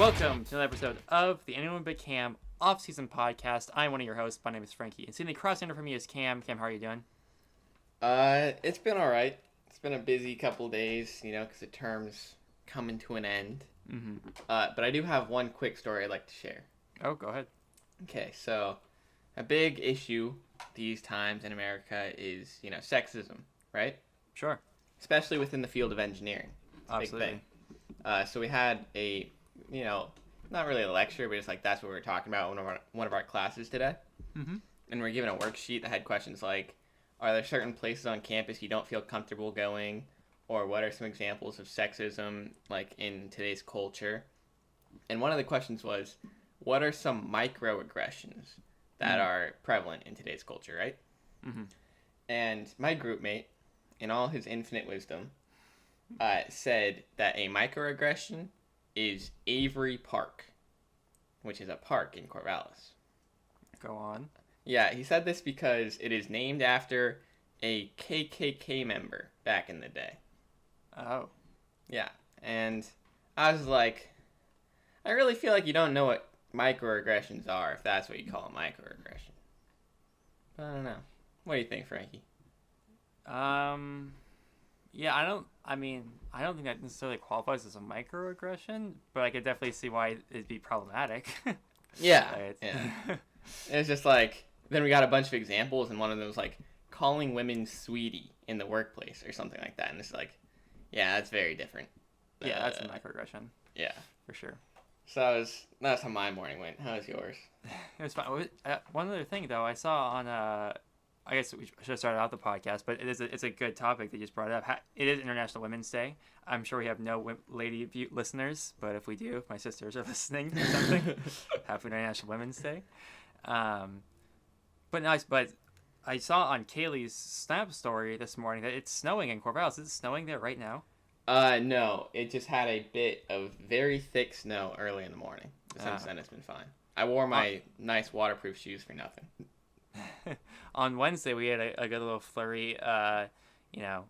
Welcome to another episode of the Anyone But Cam Offseason podcast. I'm one of your hosts. My name is Frankie. And sitting across under from me is Cam. Cam, how are you doing? It's been all right. It's been a busy couple days, because the term's coming to an end. Mm-hmm. But I do have one quick story I'd like to share. Oh, go ahead. Okay, so a big issue these times in America is, sexism, right? Sure. Especially within the field of engineering. It's a Absolutely. big thing. So we had a, not really a lecture, but it's like that's what we were talking about in one of our classes today. Mm-hmm. And we're given a worksheet that had questions like, are there certain places on campus you don't feel comfortable going? Or what are some examples of sexism, like, in today's culture? And one of the questions was, what are some microaggressions that are prevalent in today's culture, right? Mm-hmm. And my group mate, in all his infinite wisdom, said that a microaggression is Avery Park, which is a park in Corvallis. Go on. Yeah, he said this because it is named after a KKK member back in the day. Oh. Yeah, and I was like, I really feel like you don't know what microaggressions are, if that's what you call a microaggression. But I don't know. What do you think, Frankie? Yeah, I don't think that necessarily qualifies as a microaggression, but I could definitely see why it'd be problematic. Yeah, Right. yeah. It's just like, then we got a bunch of examples, and one of them was like, calling women sweetie in the workplace or something like that, and it's like, yeah, that's very different. Yeah, that's a microaggression. Yeah. For sure. So that's how my morning went. How was yours? It was fun. One other thing, though, I saw on I guess we should have started out the podcast, but it's a good topic that you just brought up. It is International Women's Day. I'm sure we have no lady listeners, but if we do, if my sisters are listening or something, happy International Women's Day. But I saw on Kaylee's Snap story this morning that it's snowing in Corvallis. Is it snowing there right now? No. It just had a bit of very thick snow early in the morning. Since then, it's been fine. I wore my nice waterproof shoes for nothing. On Wednesday, we had a good little flurry.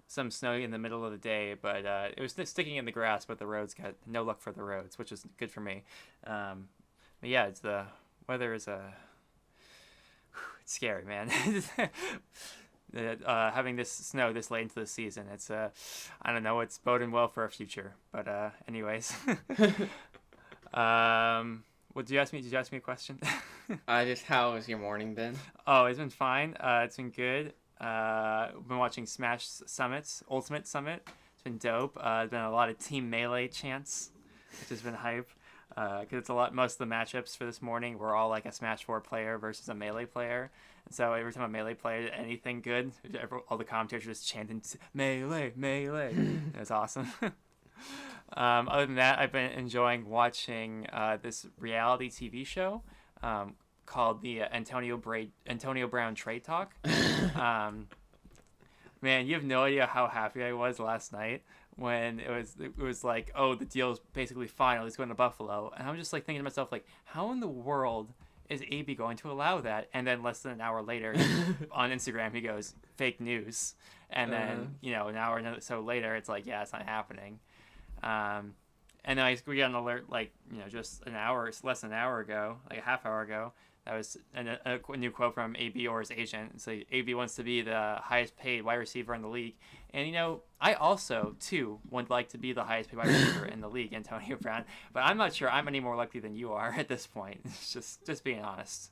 Some snow in the middle of the day, but it was sticking in the grass. But the roads got no luck for the roads, which is good for me. But yeah, the weather is it's scary, man. Having this snow this late into the season, it's I don't know, it's boding well for our future. But anyways, what did you ask me? Did you ask me a question? Just how has your morning been? Oh, it's been fine. It's been good. We've been watching Smash Summits, Ultimate Summit. It's been dope. There's been a lot of Team Melee chants, which has been hype. Because it's most of the matchups for this morning were all like a Smash 4 player versus a Melee player. And so every time a Melee player did anything good, all the commentators just chanting, Melee, Melee. It was awesome. Other than that, I've been enjoying watching this reality TV show called the Antonio Brown Trade Talk. Man, you have no idea how happy I was last night when it was like, oh, the deal is basically final. He's going to Buffalo, and I'm just like thinking to myself, like, how in the world is AB going to allow that? And then less than an hour later, on Instagram, he goes, fake news. And then an hour or so later, it's like, yeah, it's not happening. And then we got an alert, like, just less than an hour ago, like a half hour ago. That was a new quote from AB or his agent. So AB wants to be the highest paid wide receiver in the league. And, I also, too, would like to be the highest paid wide receiver in the league, Antonio Brown. But I'm not sure I'm any more likely than you are at this point. It's just being honest.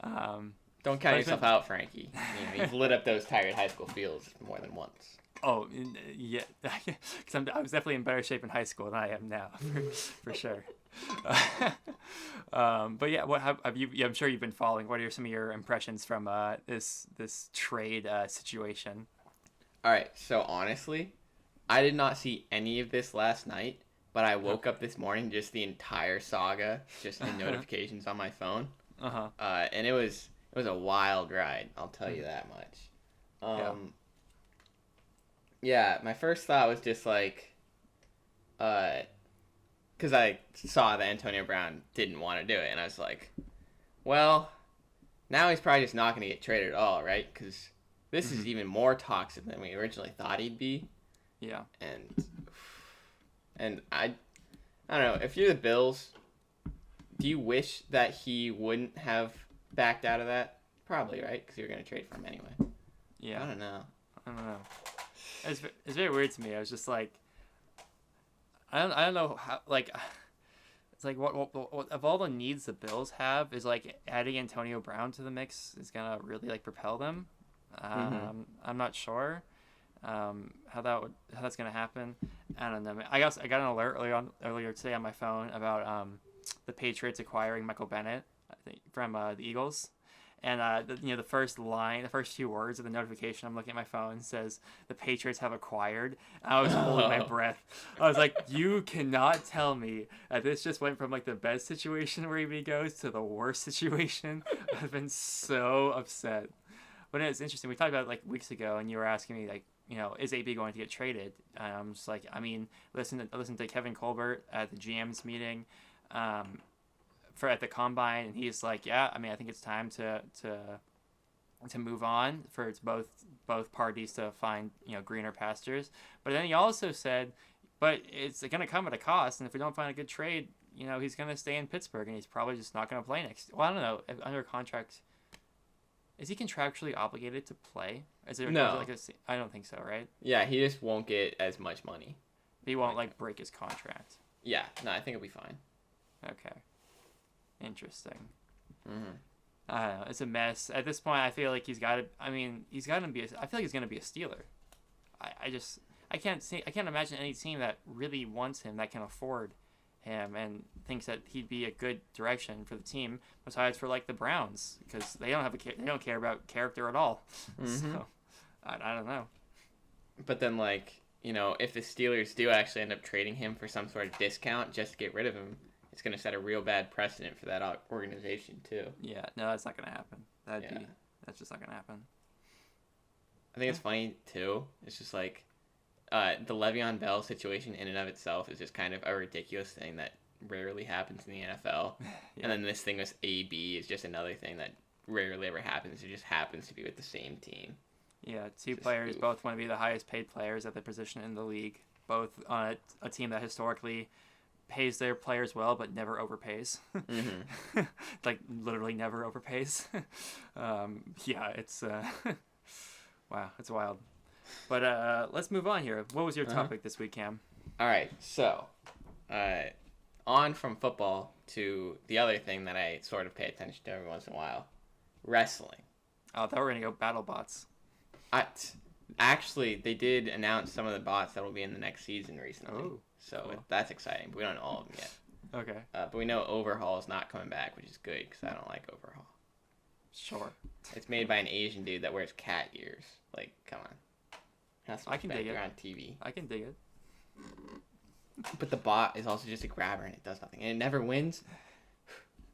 Don't count yourself out, Frankie. You've lit up those tired high school fields more than once. Oh, yeah. Because I was definitely in better shape in high school than I am now, for sure. But yeah, what have you? I'm sure you've been following. What are some of your impressions from this trade situation? All right. So honestly, I did not see any of this last night, but I woke up this morning just the entire saga, just in notifications on my phone. And it was a wild ride. I'll tell you that much. Yeah, my first thought was just like, because I saw that Antonio Brown didn't want to do it, and I was like, well, now he's probably just not going to get traded at all, right? Because this is even more toxic than we originally thought he'd be. Yeah. And I don't know, if you're the Bills, Do you wish that he wouldn't have backed out of that? Probably, right? Because you were going to trade for him anyway. Yeah. I don't know. It's very weird to me. I was just like, I don't know how, like, it's like what of all the needs the Bills have is like adding Antonio Brown to the mix is gonna really like propel them. I'm not sure how that's gonna happen. I don't know. I guess I got an alert earlier today on my phone about the Patriots acquiring Michael Bennett, I think, from the Eagles. And the first few words of the notification, I'm looking at my phone, says the Patriots have acquired. I was holding my breath. I was like, you cannot tell me that this just went from like the best situation where he goes to the worst situation. I've been so upset. But it's interesting. We talked about it like weeks ago, and you were asking me like, is AB going to get traded? And I'm just like, I mean, listen to Kevin Colbert at the GM's meeting. At the combine, and he's like, yeah, I mean, I think it's time to move on for it's both parties to find greener pastures. But then he also said, but it's going to come at a cost, and if we don't find a good trade, he's going to stay in Pittsburgh, and he's probably just not going to play next. Well, I don't know. Under contract, is he contractually obligated to play? No. I don't think so, right? Yeah, he just won't get as much money. He won't like break his contract. Yeah, no, I think it'll be fine. Okay. Interesting. Mm-hmm. I don't know. It's a mess. At this point, I feel like he's got to. I mean, I feel like he's going to be a Steeler. I can't imagine any team that really wants him, that can afford him, and thinks that he'd be a good direction for the team. Besides for like the Browns, because they don't care about character at all. Mm-hmm. So I don't know. But then if the Steelers do actually end up trading him for some sort of discount just to get rid of him, it's going to set a real bad precedent for that organization, too. Yeah, no, that's not going to happen. That's just not going to happen. I think it's funny, too. It's just like the Le'Veon Bell situation in and of itself is just kind of a ridiculous thing that rarely happens in the NFL. Yeah. And then this thing with AB is just another thing that rarely ever happens. It just happens to be with the same team. Yeah, two players both want to be the highest paid players at their position in the league. Both on a team that historically pays their players well but never overpays. Mm-hmm. Like literally never overpays. It's wow, it's wild. But let's move on here. What was your topic this week, Cam? All right, so on from football to the other thing that I sort of pay attention to every once in a while, wrestling. Oh, I thought we were gonna go battle bots. Actually, they did announce some of the bots that will be in the next season recently. Oh. So cool. That's exciting, but we don't know all of them yet. Okay. But we know Overhaul is not coming back, which is good because I don't like Overhaul. Sure. It's made by an Asian dude that wears cat ears. Like, come on. I can dig it. On TV. I can dig it. But the bot is also just a grabber and it does nothing. And it never wins.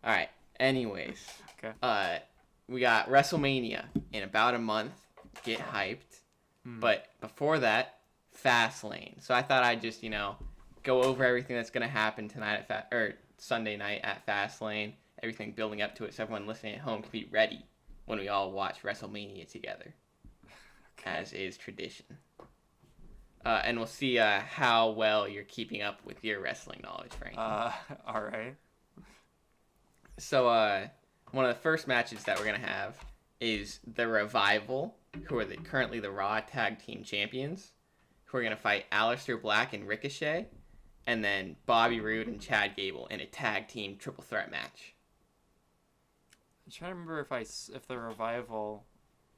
All right. Anyways. Okay. We got WrestleMania in about a month. Get hyped. But before that, Fastlane. So I thought I'd just, go over everything that's going to happen tonight or Sunday night at Fastlane. Everything building up to it so everyone listening at home can be ready when we all watch WrestleMania together. Okay. As is tradition. And we'll see how well you're keeping up with your wrestling knowledge, Frank. All right. So one of the first matches that we're going to have is The Revival, who are currently the Raw Tag Team Champions, who are going to fight Aleister Black and Ricochet, and then Bobby Roode and Chad Gable in a tag team triple threat match. I'm trying to remember if the Revival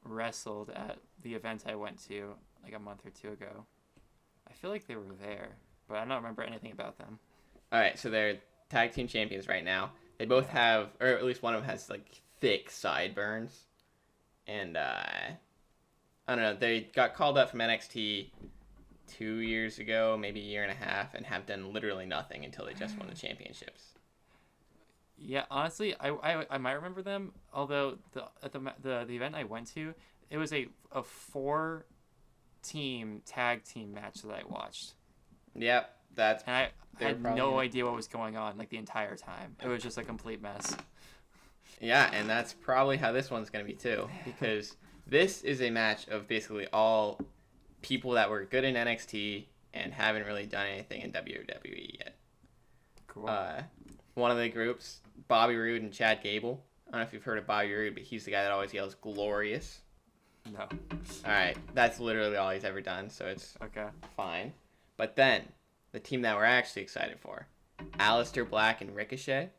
wrestled at the event I went to like a month or two ago. I feel like they were there, but I don't remember anything about them. All right, so they're tag team champions right now. They both have, or at least one of them has like thick sideburns, and I don't know. They got called up from NXT 2 years ago, maybe a year and a half, and have done literally nothing until they just won the championships. Yeah, honestly, I might remember them. Although at the event I went to, it was a 4-team tag team match that I watched. Yep, and I had no idea what was going on like the entire time. It was just a complete mess. Yeah, and that's probably how this one's gonna be too, because this is a match of basically all people that were good in NXT and haven't really done anything in WWE yet. Cool. One of the groups, Bobby Roode and Chad Gable. I don't know if you've heard of Bobby Roode, but he's the guy that always yells "glorious." No. All right, that's literally all he's ever done, so it's Okay. fine. But then, the team that we're actually excited for, Aleister Black and Ricochet,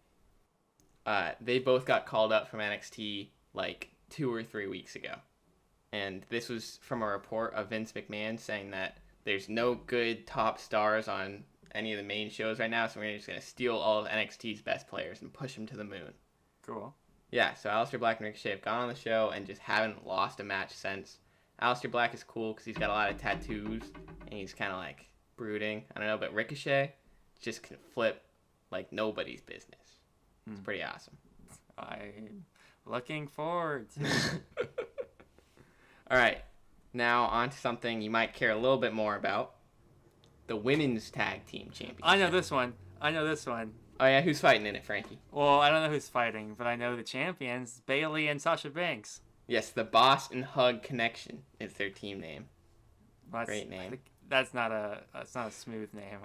they both got called up from NXT like 2 or 3 weeks ago. And this was from a report of Vince McMahon saying that there's no good top stars on any of the main shows right now, so we're just going to steal all of NXT's best players and push them to the moon. Cool. Yeah, so Aleister Black and Ricochet have gone on the show and just haven't lost a match since. Aleister Black is cool because he's got a lot of tattoos and he's kind of like brooding. I don't know, but Ricochet just can flip like nobody's business. It's pretty awesome. I'm looking forward to All right, now on to something you might care a little bit more about. The Women's Tag Team Championship. I know this one. Oh, yeah? Who's fighting in it, Frankie? Well, I don't know who's fighting, but I know the champions, Bailey and Sasha Banks. Yes, the Boss and Hug Connection is their team name. That's, Great name. That's not a smooth name.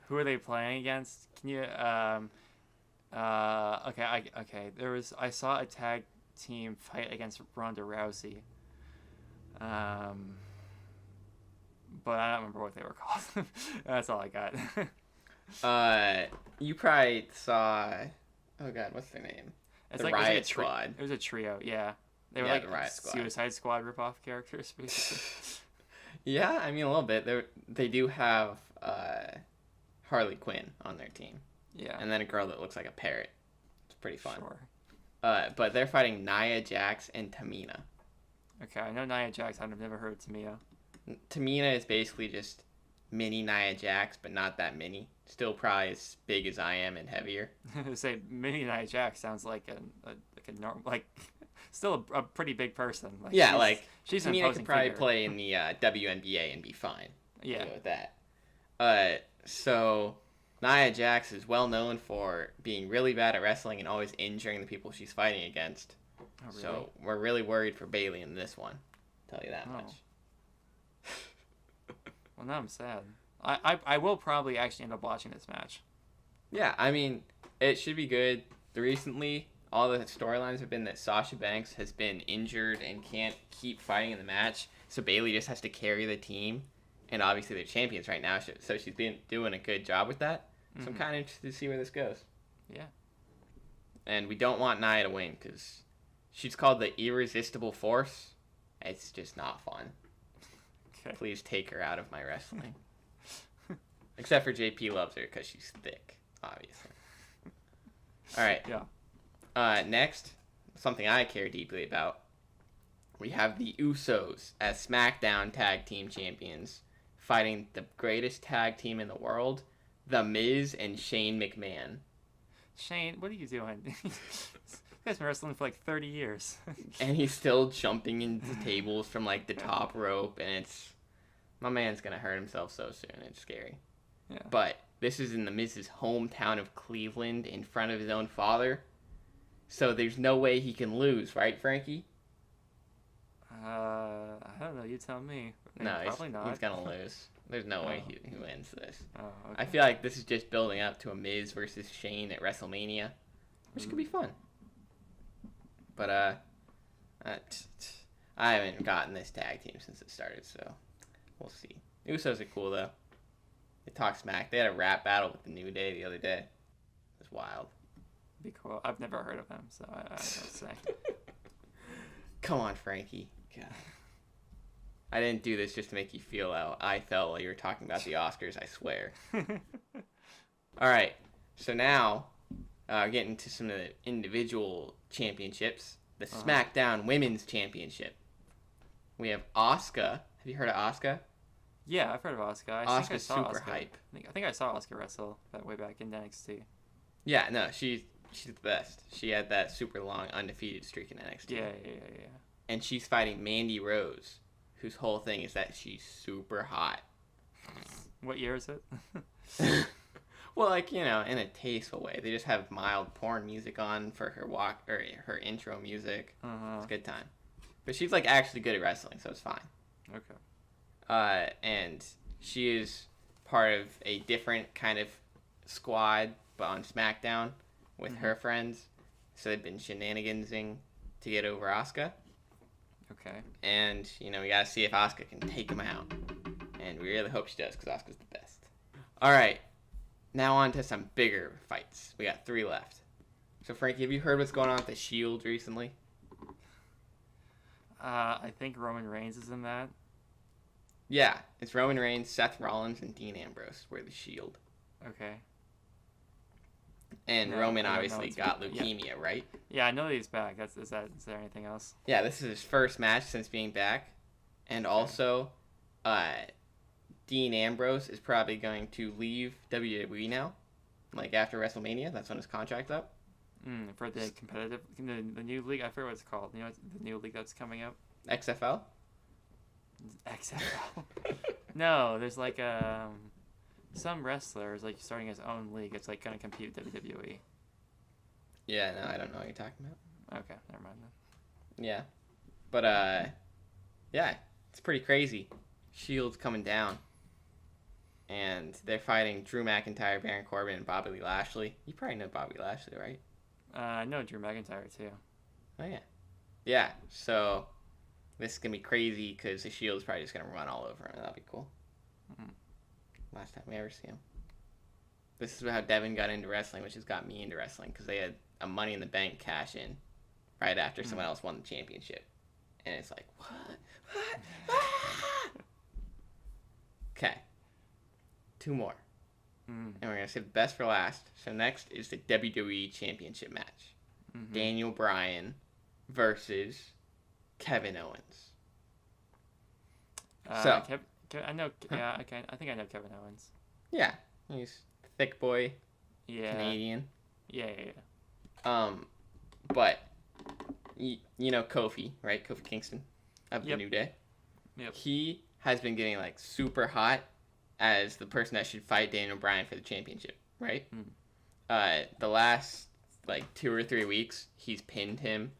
Who are they playing against? Can you okay. I saw a tag team fight against Ronda Rousey. But I don't remember what they were called. That's all I got. You probably saw. Oh God, what's their name? It's the like, Riot Squad. It was a trio, yeah. They were Yeah, like the Riot Squad. Suicide Squad ripoff characters, basically. Yeah, I mean a little bit. They do have Harley Quinn on their team. Yeah. And then a girl that looks like a parrot. It's pretty fun. Sure. But they're fighting Nia Jax and Tamina. Okay, I know Nia Jax. I've never heard of Tamina. Tamina is basically just mini Nia Jax, but not that mini. Still probably as big as I am and heavier. Say mini Nia Jax sounds like a normal, like still a pretty big person. Like, Yeah, she's an Tamina imposing could probably figure. play in the WNBA and be fine. Yeah. With that. So Nia Jax is well known for being really bad at wrestling and always injuring the people she's fighting against. Oh, really? So we're really worried for Bailey in this one. Tell you that much. Well, now I'm sad. I will probably actually end up watching this match. Yeah, I mean, it should be good. Recently, all the storylines have been that Sasha Banks has been injured and can't keep fighting in the match, so Bailey just has to carry the team. And obviously they're champions right now, so she's been doing a good job with that. So I'm kind of interested to see where this goes. Yeah. And we don't want Nia to win because she's called the Irresistible Force. It's just not fun. Okay. Please take her out of my wrestling. Except for JP loves her because she's thick, obviously. All right. Yeah. Next, something I care deeply about. We have the Usos as SmackDown Tag Team Champions, fighting the greatest tag team in the world, The Miz and Shane McMahon. Shane, what are you doing? This guy's been wrestling for like 30 years. And he's still jumping into tables from like the top rope, and my man's gonna hurt himself so soon. It's scary. Yeah. But this is in the Miz's hometown of Cleveland, in front of his own father. So there's no way he can lose, right, Frankie? I don't know. You tell me. No, probably not. he's gonna lose. There's no way he wins this. Oh, okay. I feel like this is just building up to a Miz versus Shane at WrestleMania, which could be fun. But I haven't gotten this tag team since it started, so we'll see. Usos are cool though. They talk smack. They had a rap battle with the New Day the other day. It was wild. Be cool. I've never heard of him, so I don't know what to say. Come on, Frankie. God. I didn't do this just to make you feel how I felt while you were talking about the Oscars, I swear. All right, so now getting to some of the individual championships. The SmackDown Women's Championship. We have Asuka. Have you heard of Asuka? Yeah, I've heard of Asuka. Asuka's super hype. I think I saw Asuka wrestle that way back in NXT. Yeah, no, she's the best. She had that super long undefeated streak in NXT. Yeah. And she's fighting Mandy Rose, whose whole thing is that she's super hot. What year is it? Well, like, you know, in a tasteful way. They just have mild porn music on for her her intro music. It's a good time. But she's like actually good at wrestling, so it's fine. Okay. And she is part of a different kind of squad, but on SmackDown. with her friends. So they've been shenanigansing to get over Asuka. Okay. And, we got to see if Asuka can take him out. And we really hope she does, because Asuka's the best. All right. Now on to some bigger fights. We got 3 left. So, Frankie, have you heard what's going on with the Shield recently? I think Roman Reigns is in that. Yeah. It's Roman Reigns, Seth Rollins, and Dean Ambrose were the Shield. Okay. And No, Roman I don't know obviously what's- got leukemia, right? Yeah, I know he's back. Is there anything else? Yeah, this is his first match since being back. And also, Dean Ambrose is probably going to leave WWE now. Like, after WrestleMania. That's when his contract's up. For the competitive, the new league. I forget what it's called. You know, the new league that's coming up. XFL? XFL. No, there's like some wrestler is like starting his own league. It's like gonna compete with WWE. Yeah, no, I don't know what you're talking about. Okay, never mind then. Yeah. But, yeah, it's pretty crazy. Shield's coming down. And they're fighting Drew McIntyre, Baron Corbin, and Bobby Lee Lashley. You probably know Bobby Lashley, right? I know Drew McIntyre too. Oh, yeah. Yeah, so this is going to be crazy because the Shield's probably just going to run all over him. That'll be cool. Last time we ever see him. This is how Devin got into wrestling, which has got me into wrestling because they had a Money in the Bank cash in right after someone else won the championship. And it's like, what? Ah! Okay. 2 more. And we're going to save the best for last. So next is the WWE Championship match. Daniel Bryan versus Kevin Owens. I know. Yeah, I think I know Kevin Owens. Yeah, he's thick boy, Yeah. Canadian. Yeah. But you know Kofi, right? Kofi Kingston of the New Day. Yep. He has been getting like super hot as the person that should fight Daniel Bryan for the championship, right? The last like 2 or 3 weeks, he's pinned him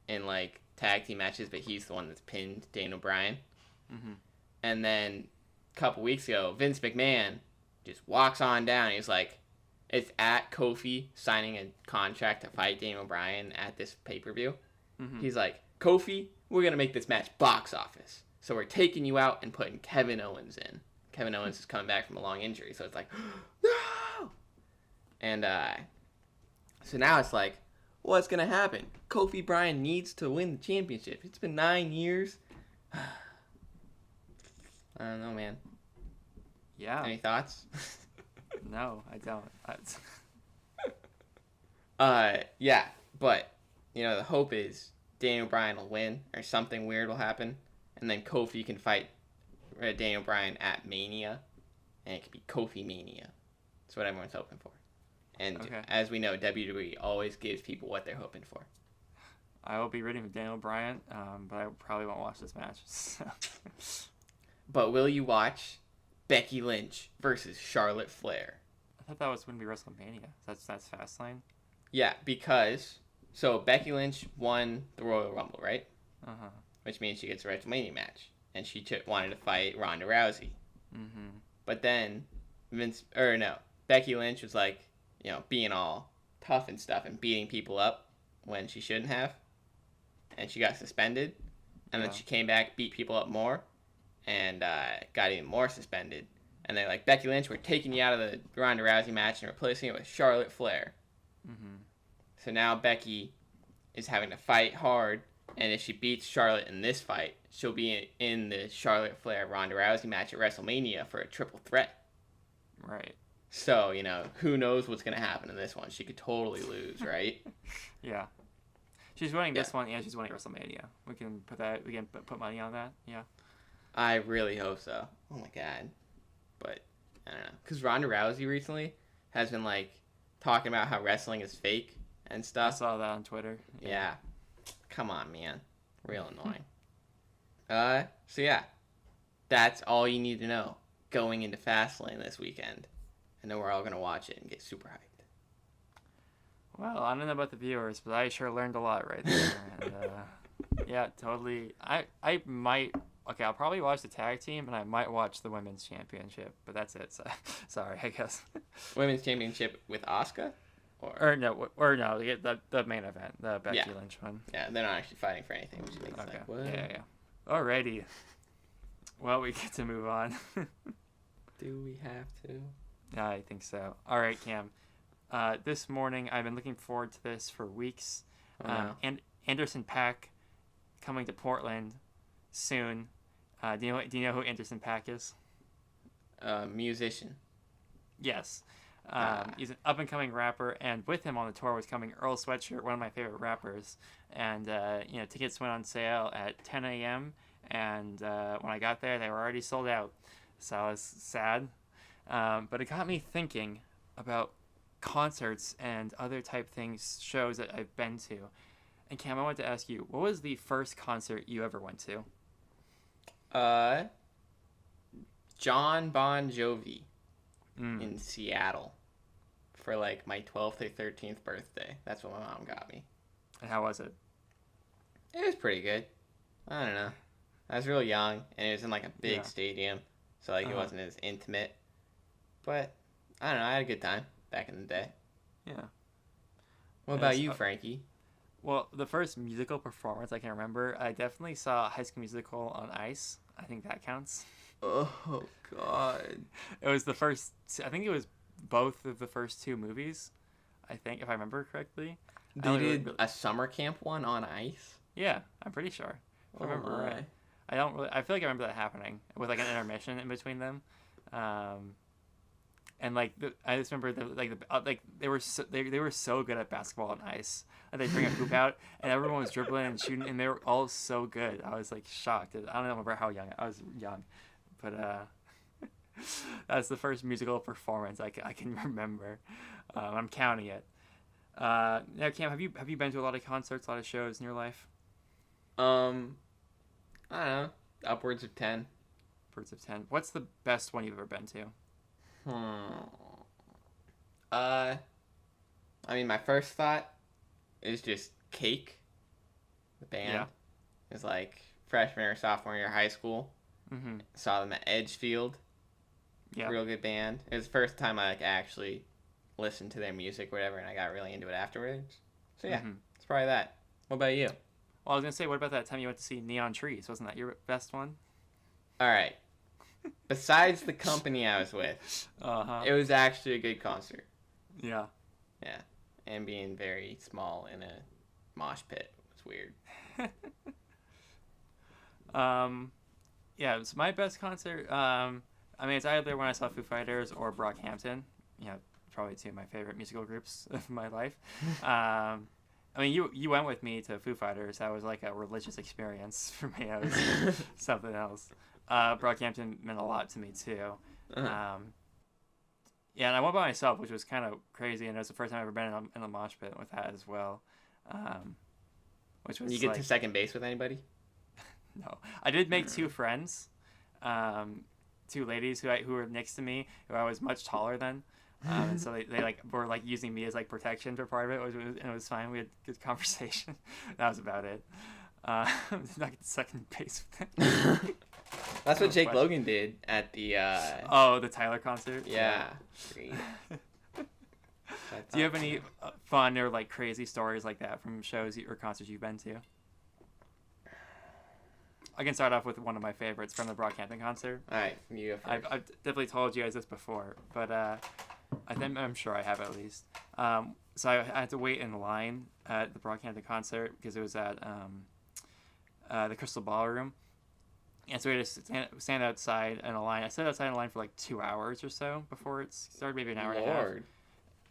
in like tag team matches, but he's the one that's pinned Daniel Bryan. And then a couple weeks ago, Vince McMahon just walks on down. He's like, it's at Kofi signing a contract to fight Daniel Bryan at this pay-per-view. He's like, Kofi, we're going to make this match box office. So we're taking you out and putting Kevin Owens in. Kevin Owens is coming back from a long injury. So it's like, no! And so now it's like, what's going to happen? Kofi Bryan needs to win the championship. It's been 9 years. I don't know, man. Yeah. Any thoughts? No, I don't. Yeah, but the hope is Daniel Bryan will win or something weird will happen, and then Kofi can fight Daniel Bryan at Mania, and it could be Kofi Mania. That's what everyone's hoping for. And as we know, WWE always gives people what they're hoping for. I will be rooting for Daniel Bryan, but I probably won't watch this match. So. But will you watch Becky Lynch versus Charlotte Flair? I thought that was going to be WrestleMania. That's Fastlane? Yeah, because Becky Lynch won the Royal Rumble, right? Which means she gets a WrestleMania match. And she wanted to fight Ronda Rousey. But then Becky Lynch was like, being all tough and stuff and beating people up when she shouldn't have. And she got suspended. And then she came back, beat people up more. And got even more suspended. And they're like, Becky Lynch, we're taking you out of the Ronda Rousey match and replacing it with Charlotte Flair. So now Becky is having to fight hard. And if she beats Charlotte in this fight, she'll be in the Charlotte Flair Ronda Rousey match at WrestleMania for a triple threat. Right. So, who knows what's going to happen in this one. She could totally lose, right? Yeah. She's winning this one and she's winning WrestleMania. We can put money on that. Yeah. I really hope so. Oh my god. But I don't know. Because Ronda Rousey recently has been talking about how wrestling is fake and stuff. I saw that on Twitter. Yeah. Come on, man. Real annoying. So yeah. That's all you need to know going into Fastlane this weekend. I know we're all going to watch it and get super hyped. Well, I don't know about the viewers, but I sure learned a lot right there. And, yeah, totally. I might... Okay, I'll probably watch the tag team, and I might watch the women's championship, but that's it. So, sorry, I guess. Women's championship with Asuka? or no, the main event, the Becky Yeah. Lynch one. Yeah, they're not actually fighting for anything, which makes Okay. like, what? Yeah. Alrighty. Well, we get to move on. Do we have to? I think so. All right, Cam. This morning, I've been looking forward to this for weeks. Oh, no. And Anderson .Paak coming to Portland soon. Do you know who Anderson .Paak is? Musician. Yes. He's an up-and-coming rapper, and with him on the tour was coming Earl Sweatshirt, one of my favorite rappers. And, tickets went on sale at 10 a.m., and when I got there, they were already sold out. So I was sad. But it got me thinking about concerts and other type things, shows that I've been to. And Cam, I wanted to ask you, what was the first concert you ever went to? John Bon Jovi Mm. in Seattle for like my 12th or 13th birthday. That's what my mom got me. And how was it? It was pretty good. I don't know. I was real young, and it was in like a big Yeah. stadium, so like it Uh-huh. wasn't as intimate. But I don't know. I had a good time back in the day. Yeah. What about Yes, you, Frankie? Well, the first musical performance I can remember, I definitely saw High School Musical on ice. I think that counts. Oh God. It was the first. I think it was both of the first two movies. I think, if I remember correctly. I They only did really- a summer camp one on ice. Yeah, I'm pretty sure. If I remember my. right. I don't really. I feel like I remember that happening with like an intermission in between them, and like I just remember they were so good at basketball on ice. Like, they bring a hoop out and everyone was dribbling and shooting, and they were all so good. I was like shocked. I don't remember how young I was young, but that's the first musical performance I can remember. I'm counting it. Now, Cam, have you been to a lot of concerts, a lot of shows in your life? I don't know. Upwards of 10. Birds of 10. What's the best one you've ever been to? I mean, my first thought is just Cake, the band. Yeah. It was like freshman or sophomore year of high school. Mm-hmm. Saw them at Edgefield. Yeah. Real good band. It was the first time I like actually listened to their music or whatever, and I got really into it afterwards. So yeah, Mm-hmm. it's probably that. What about you? Well, I was gonna say, what about that time you went to see Neon Trees? Wasn't that your best one? All right. Besides the company I was with, Uh-huh. it was actually a good concert. Yeah. Yeah. And being very small in a mosh pit was weird. Yeah, it was my best concert. I mean, it's either when I saw Foo Fighters or Brockhampton. Probably two of my favorite musical groups of my life. I mean, you went with me to Foo Fighters. That was like a religious experience for me. That was something else. Brockhampton meant a lot to me too. Uh-huh. Yeah, and I went by myself, which was kind of crazy, and it was the first time I've ever been in a mosh pit with that as well. Which was You get like, to second base with anybody? no, I did make two friends, two ladies who were next to me, who I was much taller than, and so they like were like using me as like protection for part of it, and it was fine. We had good conversation. That was about it. Did not get to second base with them. That's what Jake Fun. Logan did at the Oh, the Tyler concert. yeah. Great. Do you have any fun or like crazy stories like that from shows or concerts you've been to? I can start off with one of my favorites from the Brockhampton concert. All right, you go first. I've definitely told you guys this before, but I'm sure I have at least. So I had to wait in line at the Brockhampton concert because it was at the Crystal Ballroom. And so we had to stand outside in a line. I stood outside in a line for like 2 hours or so before it started, maybe an hour and a half. Lord.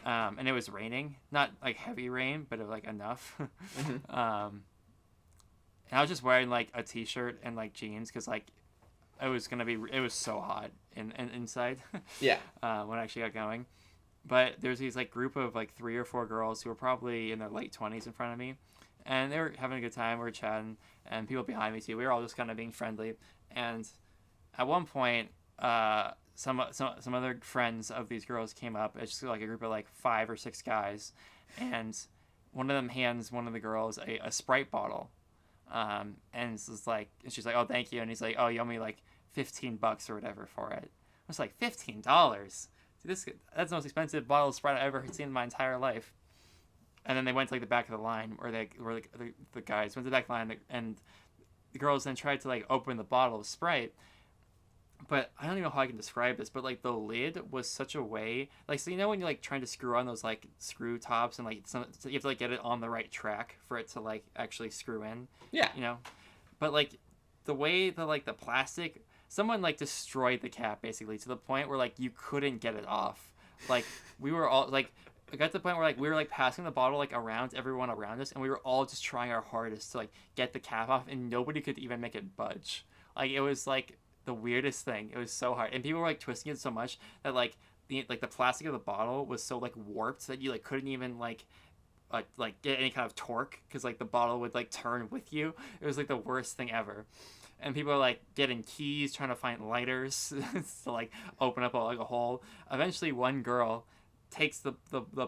And it was raining, not like heavy rain, but it was like enough. Mhm. And I was just wearing like a t-shirt and like jeans because like it was so hot inside. Yeah. When I actually got going. But there's these like group of like 3 or 4 girls who were probably in their late 20s in front of me, and they were having a good time. We were chatting, and people behind me too. We were all just kind of being friendly. And at one point, some other friends of these girls came up. It's just like a group of like 5 or 6 guys, and one of them hands one of the girls a Sprite bottle, and she's like, "Oh, thank you," and he's like, "Oh, you owe me like $15 or whatever for it." I was like, $15? Dude, that's the most expensive bottle of Sprite I've ever seen in my entire life. and then they went to like the back of the line, or they were like the guys went to the back of the line, and the girls then tried to like open the bottle of Sprite. But I don't even know how I can describe this, but like the lid was such a way, like, so you know when you're like trying to screw on those like screw tops and like so you have to like get it on the right track for it to like actually screw in, Yeah. you know. But like the way the like the plastic, someone like destroyed the cap basically to the point where like you couldn't get it off. Like we were all like, it got to the point where like we were like passing the bottle like around everyone around us, and we were all just trying our hardest to like get the cap off, and nobody could even make it budge. Like it was like the weirdest thing. It was so hard, and people were like twisting it so much that like the plastic of the bottle was so like warped that you like couldn't even like get any kind of torque, because like the bottle would like turn with you. It was like the worst thing ever. And people are like getting keys, trying to find lighters to like open up like a hole. Eventually one girl takes the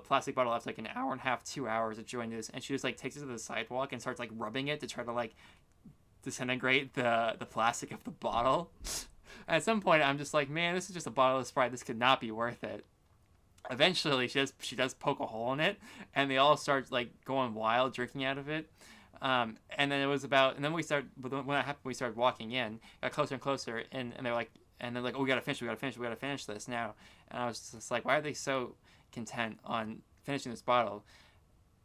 plastic bottle after like an hour and a half, 2 hours of doing this, and she just like takes it to the sidewalk and starts like rubbing it to try to like disintegrate the plastic of the bottle. And at some point I'm just like, man, this is just a bottle of Sprite, this could not be worth it. Eventually she does poke a hole in it, and they all start like going wild drinking out of it. And then it was about, and then when that happened, we started walking in, got closer and closer, and they're like, oh, we gotta finish this now. And I was just like, why are they so content on finishing this bottle?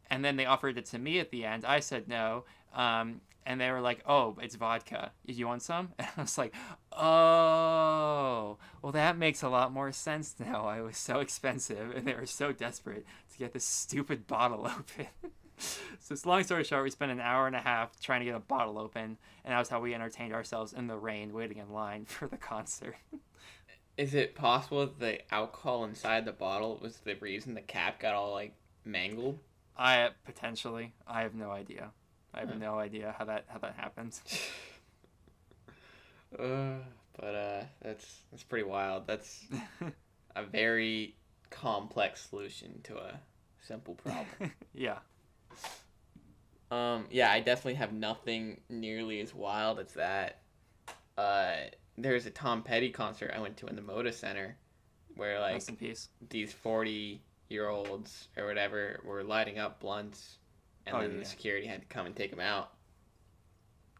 And then they offered it to me at the end. I said no. And they were like, oh, it's vodka. Do you want some? And I was like, oh, well, that makes a lot more sense now. I was so expensive, and they were so desperate to get this stupid bottle open. So, it's long story short, we spent an hour and a half trying to get a bottle open, and that was how we entertained ourselves in the rain, waiting in line for the concert. Is it possible that the alcohol inside the bottle was the reason the cap got all like mangled? Potentially, I have no idea. I have no idea how that happens. That's pretty wild. That's a very complex solution to a simple problem. Yeah. Yeah, I definitely have nothing nearly as wild as that. There's a Tom Petty concert I went to in the Moda Center where like Rest in peace. these 40-year-olds or whatever were lighting up blunts, and then the security had to come and take them out.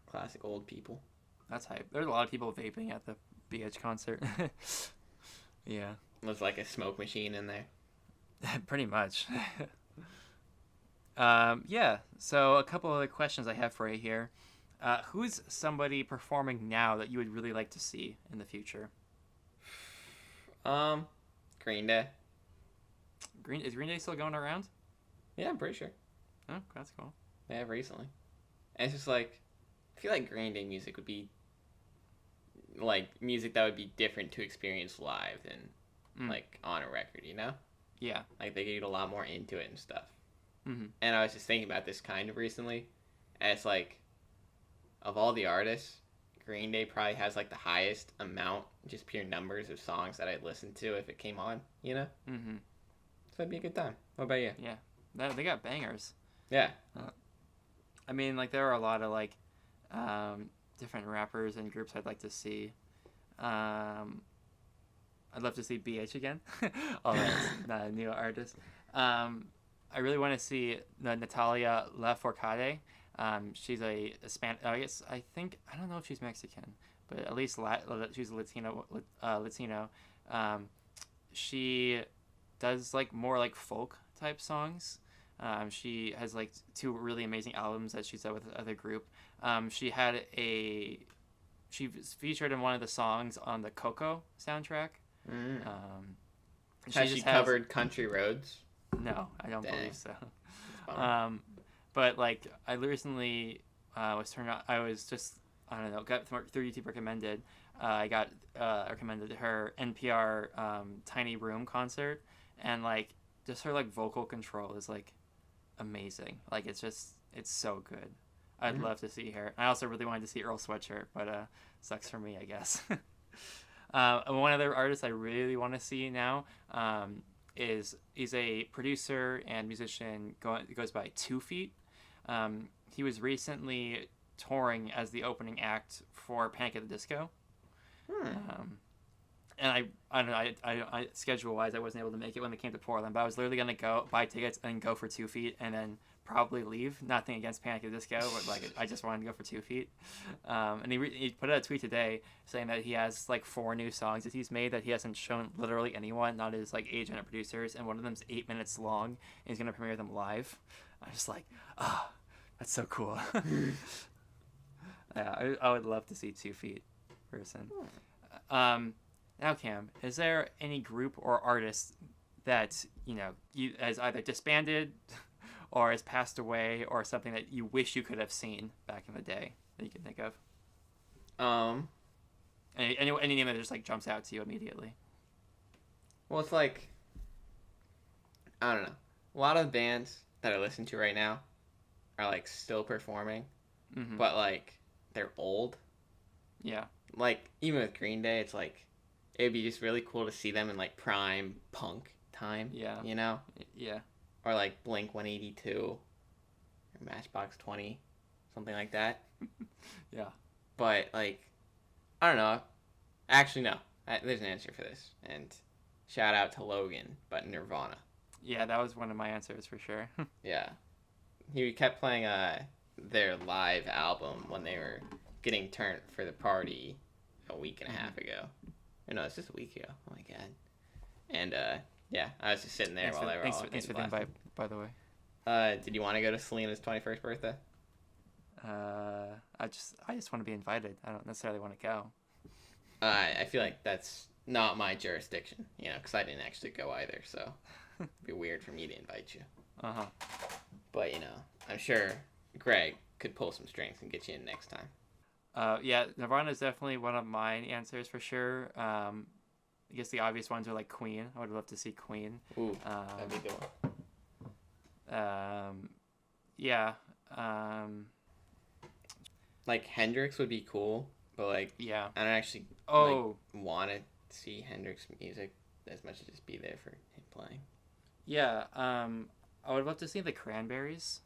Classic old people. That's hype. There's a lot of people vaping at the BH concert. Yeah. There's like a smoke machine in there. Pretty much. Yeah, so a couple other questions I have for you here. Who's somebody performing now that you would really like to see in the future? Green Day. Is Green Day still going around? Yeah, I'm pretty sure. Oh, that's cool. They have recently. And it's just like, I feel like Green Day music would be like music that would be different to experience live than like on a record, you know? Yeah. Like they get a lot more into it and stuff. Mm-hmm. And I was just thinking about this kind of recently, and it's like, of all the artists, Green Day probably has like the highest amount, just pure numbers of songs that I'd listen to if it came on, you know? Mm-hmm. So it'd be a good time. What about you? Yeah. They got bangers. Yeah. I mean, like, there are a lot of, like, different rappers and groups I'd like to see. I'd love to see BH again. Although it's not a new artist. I really want to see Natalia Lafourcade. She's a Spanish. I don't know if she's Mexican, but at least she's Latino. She does like more like folk type songs. She has like 2 really amazing albums that she's done with other group. She was featured in one of the songs on the Coco soundtrack. Has she covered Country Roads? No, I don't believe so. But like I recently was turned on. I was just, I don't know, got through YouTube recommended. I got recommended her NPR Tiny Room concert, and like just her like vocal control is like amazing. Like it's so good. I'd love to see her. I also really wanted to see Earl Sweatshirt, but sucks for me, I guess. One other artist I really want to see now is a producer and musician goes by 2 Feet. He was recently touring as the opening act for Panic at the Disco. and I don't know, I schedule wise I wasn't able to make it when they came to Portland, but I was literally gonna go buy tickets and go for 2 Feet and then probably leave. Nothing against Panic at the Disco, but like I just wanted to go for 2 Feet. And he put out a tweet today saying that he has like 4 new songs that he's made that he hasn't shown literally anyone, not his like agent or producers, and one of them's 8 minutes long, and he's gonna premiere them live. I'm just like, oh, that's so cool. Yeah, I would love to see 2 Feet person. Now, Cam, is there any group or artist that you has either disbanded or has passed away or something that you wish you could have seen back in the day that you can think of? Any name that just like jumps out to you immediately? Well, it's like, I don't know. A lot of the bands that I listen to right now are like still performing, but like they're old. Yeah. Like even with Green Day, it's like it'd be just really cool to see them in like prime punk time. Yeah. You know? Yeah. Or like Blink 182 or Matchbox 20, something like that. Yeah. But like, I don't know. Actually, no. There's an answer for this. And shout out to Logan, but Nirvana. Yeah, that was one of my answers for sure. Yeah. He kept playing their live album when they were getting turned for the party a week and a half ago. Or no, it's just a week ago. Oh my god. And yeah, I was just sitting there while they were all thanks for the invite, by the way. Did you want to go to Selena's 21st birthday? I just want to be invited. I don't necessarily want to go. I feel like that's not my jurisdiction, because I didn't actually go either, so it'd be weird for me to invite you. Uh-huh. But, I'm sure Greg could pull some strings and get you in next time. Yeah, Nirvana is definitely one of my answers for sure. I guess the obvious ones are like Queen. I would love to see Queen. Ooh, that'd be a good one. Yeah. Like Hendrix would be cool, but like yeah, I don't actually want to see Hendrix music as much as just be there for him playing. Yeah. I would love to see the Cranberries,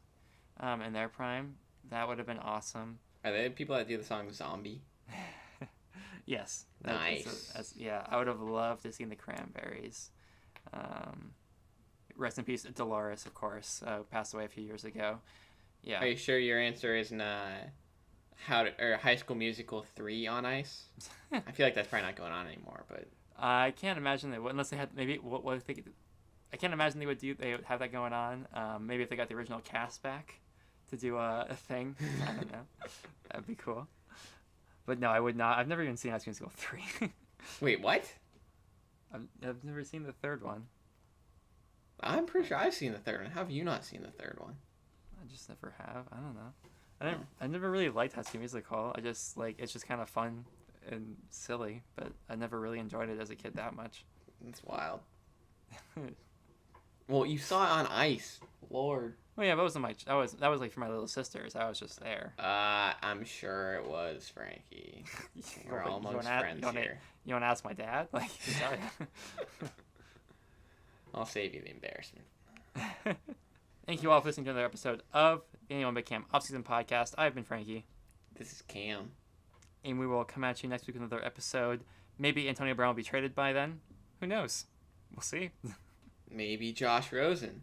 in their prime. That would have been awesome. Are they the people that do the song Zombie? Yes. Nice. Yeah, I would have loved to see the Cranberries. Rest in peace, Dolores, of course, passed away a few years ago. Yeah. Are you sure your answer isn't High School Musical 3 on Ice? I feel like that's probably not going on anymore, but I can't imagine they would, unless they had maybe what if they could. I can't imagine they would have that going on. Maybe if they got the original cast back to do a thing. I don't know. That'd be cool. But no, I would not. I've never even seen High School Musical 3. Wait, what? I've never seen the third one. I'm pretty sure I've seen the third one. How have you not seen the third one? I just never have. I don't know. I never really liked High School Musical. I just it's just kind of fun and silly, but I never really enjoyed it as a kid that much. That's wild. Well, you saw it on Ice, Lord. Well, yeah, that was like for my little sisters. I was just there. I'm sure it was, Frankie. We're almost friends here. You want to ask my dad? Like, sorry. I'll save you the embarrassment. Thank you all for listening to another episode of the Anyone But Cam Offseason Podcast. I've been Frankie. This is Cam. And we will come at you next week with another episode. Maybe Antonio Brown will be traded by then. Who knows? We'll see. Maybe Josh Rosen.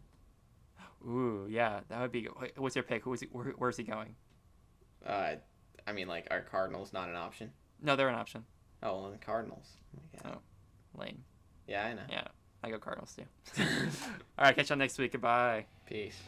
Ooh, yeah, that would be good. What's your pick? Where's he going? I mean, like, are Cardinals not an option? No, they're an option. Oh, well, then Cardinals. Oh, lame. Yeah, I know. Yeah, I go Cardinals too. All right, catch you on next week. Goodbye. Peace.